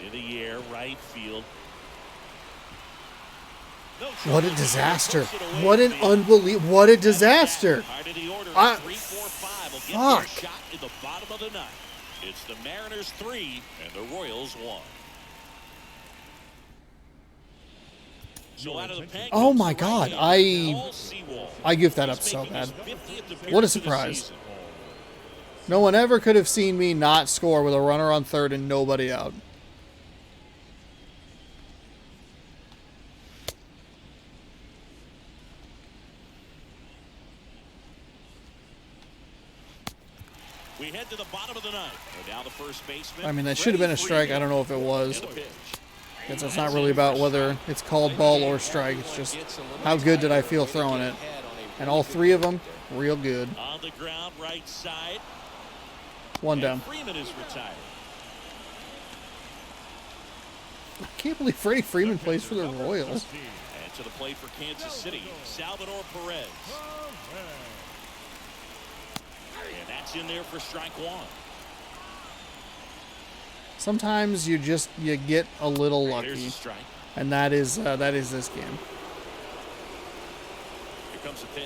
In the air, right field. No What a trouble. disaster. Puts it away What an from the- unbelievable... What a disaster. Hard of the order, I- 3-4-5 will get fuck. their shot in the bottom of the ninth. It's the Mariners 3 and the Royals 1. So out of the pen Oh comes my the God, right-hander, Paul Sewald. I goofed that up He's so making his bad. 50th appearance What a of the surprise. season. No one ever could have seen me not score with a runner on third and nobody out. We head to the bottom of the ninth. And now the first baseman. I mean, that should have been a strike. I don't know if it was. And the pitch. Because it's not really about whether it's called ball or strike. It's just how good did I feel throwing it. And all three of them, real good. On the ground, right side. One down. And Freeman is retired. I can't believe Freddie Freeman plays for the Royals. And to the plate for Kansas City, Salvador Perez. And that's in there for strike one. Sometimes you get a little There's lucky, a strike. and that is this game. Here comes the pitch.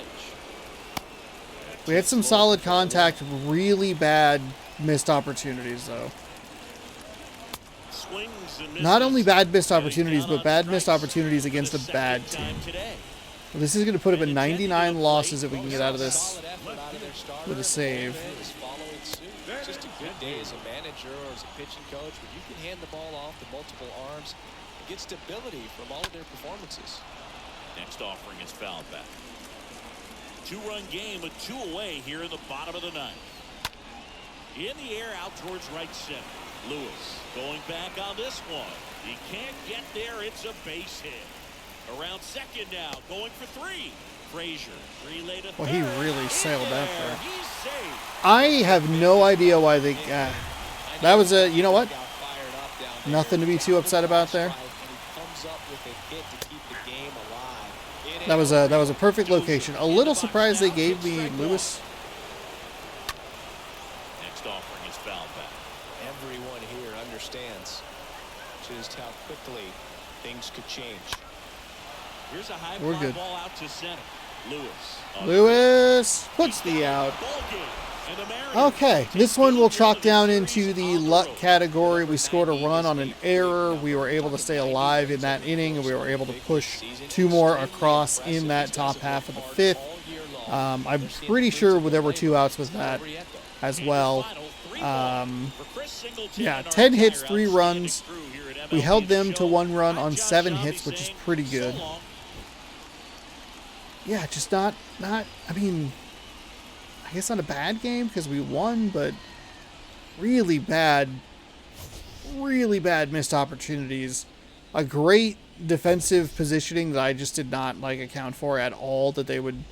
We had some solid contact, really bad missed opportunities though. Swings and misses. Not only bad missed Getting opportunities, down but on bad missed strikes opportunities for against the a bad second team. time today. Well, this is going to put up at 99 losses if we can get out of this Solid effort out of their starter. with a save. Is following suit. Just a good day as a manager or as a pitching coach when you can hand the ball off to multiple arms and get stability from all of their performances. Next offering is fouled back. Two-run game with two away here in the bottom of the ninth. In the air out towards right center. Lewis going back on this one. He can't get there. It's a base hit. Around second now, going for three. Frazier, relay to third. Well, he really sailed that In there. there. He's safe. I have no idea why they... that was a... You know what? Got fired up down there. Nothing to be too upset about there. And he comes up with a hit to keep the game alive. That was a perfect location. A little surprised they gave me Lewis. Next offering is fouled back. Everyone here understands just how quickly things could change. Here's a high We're fly good. ball out to center. Lewis. Lewis puts the out. Ball game. And the Mariners Okay, take this one the will lead chalk for down series into the on luck road. category. We scored a run on an error. We were able to stay alive in that inning, and we were able to push two more across in that top half of the fifth. I'm pretty sure there were two outs with that as well. Yeah, 10 hits, 3 runs. We held them to 1 run on 7 hits, which is pretty good. Yeah, just not, I mean, I guess not a bad game because we won, but really bad missed opportunities. A great defensive positioning that I just did not account for at all, that they would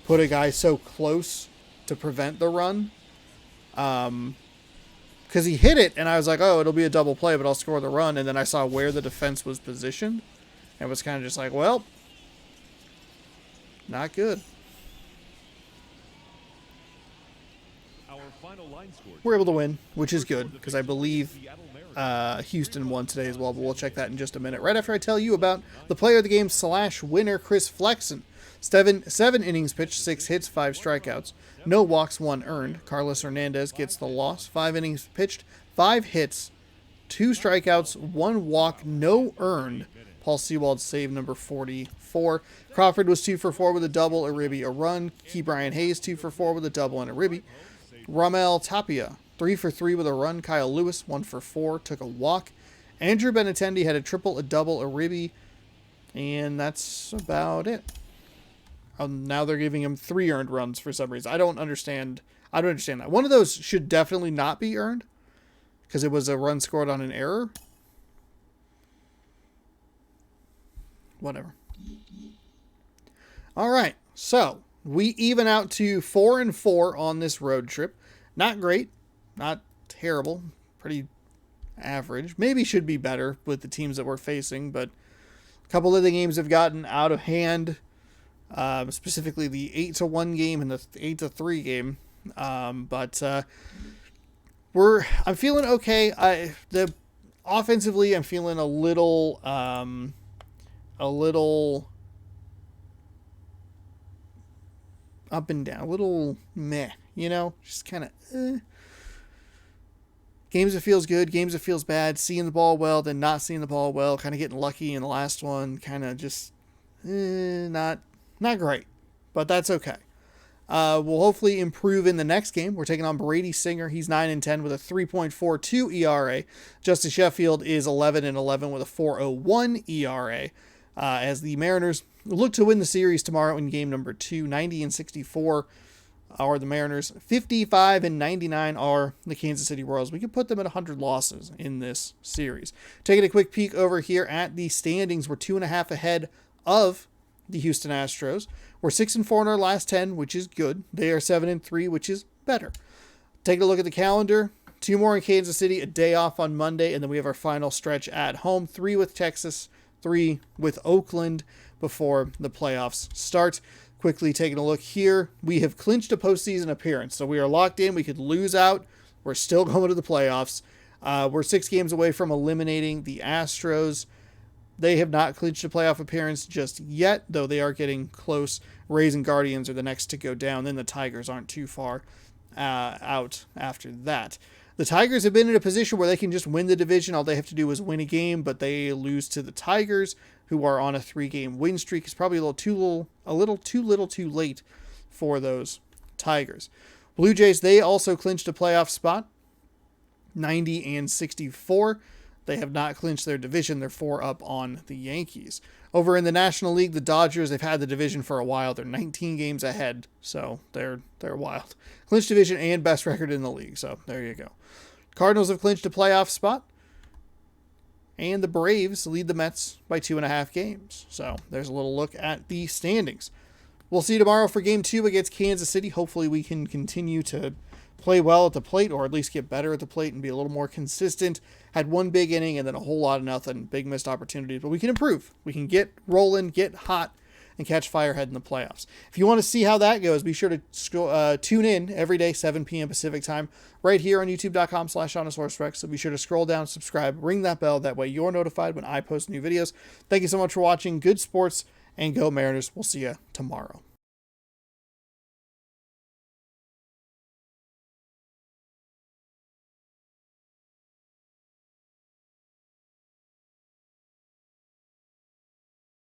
put a guy so close to prevent the run. Because he hit it, and I was like, oh, it'll be a double play, but I'll score the run. And then I saw where the defense was positioned, and was kind of just like, well, not good. We're able to win, which is good, because I believe Houston won today as well, but we'll check that in just a minute. Right after I tell you about the player of the game / winner, Chris Flexen. 7 innings pitched, 6 hits, 5 strikeouts. No walks, 1 earned. Carlos Hernandez gets the loss. 5 innings pitched, 5 hits, 2 strikeouts, 1 walk, no earned. Paul Sewald save number 44. Crawford was 2 for 4 with a double, Uribe a run. Key Brian Hayes 2 for 4 with a double and Uribe. Ramel Tapia 3 for 3 with a run. Kyle Lewis 1 for 4, took a walk. Andrew Benintendi had a triple, a double, Uribe, and that's about it. Now they're giving him 3 earned runs for some reason. I don't understand that. One of those should definitely not be earned because it was a run scored on an error. Whatever. All right, so we even out to 4-4 on this road trip. Not great, not terrible, pretty average. Maybe should be better with the teams that we're facing, but a couple of the games have gotten out of hand. Specifically the 8-1 game and the 8-3 game. But I'm feeling okay. Offensively, I'm feeling a little up and down, a little meh, just kind of games that feels good, games that feels bad, seeing the ball well, then not seeing the ball well, kind of getting lucky in the last one, kind of just not great, but that's okay. We'll hopefully improve in the next game. We're taking on Brady Singer. He's 9-10 with a 3.42 ERA. Justin Sheffield is 11-11 with a 4.01 ERA. As the Mariners look to win the series tomorrow in game number 2, 90-64 are the Mariners. 55-99 are the Kansas City Royals. We could put them at 100 losses in this series. Taking a quick peek over here at the standings, we're 2.5 ahead of the Houston Astros. We're 6-4 in our last 10, which is good. They are 7-3, which is better. Take a look at the calendar. 2 more in Kansas City, a day off on Monday, and then we have our final stretch at home. 3 with Texas, 3 with Oakland before the playoffs start. Quickly taking a look here, we have clinched a postseason appearance, so we are locked in. We could lose out. We're still going to the playoffs. We're 6 games away from eliminating the Astros. They have not clinched a playoff appearance just yet, though they are getting close. Rays and Guardians are the next to go down. Then the Tigers aren't too far out after that. The Tigers have been in a position where they can just win the division. All they have to do is win a game, but they lose to the Tigers, who are on a 3-game win streak. It's probably a little too late for those Tigers. Blue Jays, they also clinched a playoff spot, 90-64. They have not clinched their division. They're 4 up on the Yankees. Over in the National League, the Dodgers, they've had the division for a while. They're 19 games ahead, so they're wild. Clinched division and best record in the league, so there you go. Cardinals have clinched a playoff spot, and the Braves lead the Mets by 2.5 games. So there's a little look at the standings. We'll see you tomorrow for Game 2 against Kansas City. Hopefully we can continue to play well at the plate, or at least get better at the plate and be a little more consistent. Had 1 big inning and then a whole lot of nothing, big missed opportunities, but we can improve. We can get rolling, get hot, and catch fire head in the playoffs. If you want to see how that goes, be sure to tune in every day, 7 p.m. Pacific time, right here on youtube.com/HonestHorseRex. So be sure to scroll down, subscribe, ring that bell. That way you're notified when I post new videos. Thank you so much for watching. Good sports, and go Mariners. We'll see you tomorrow.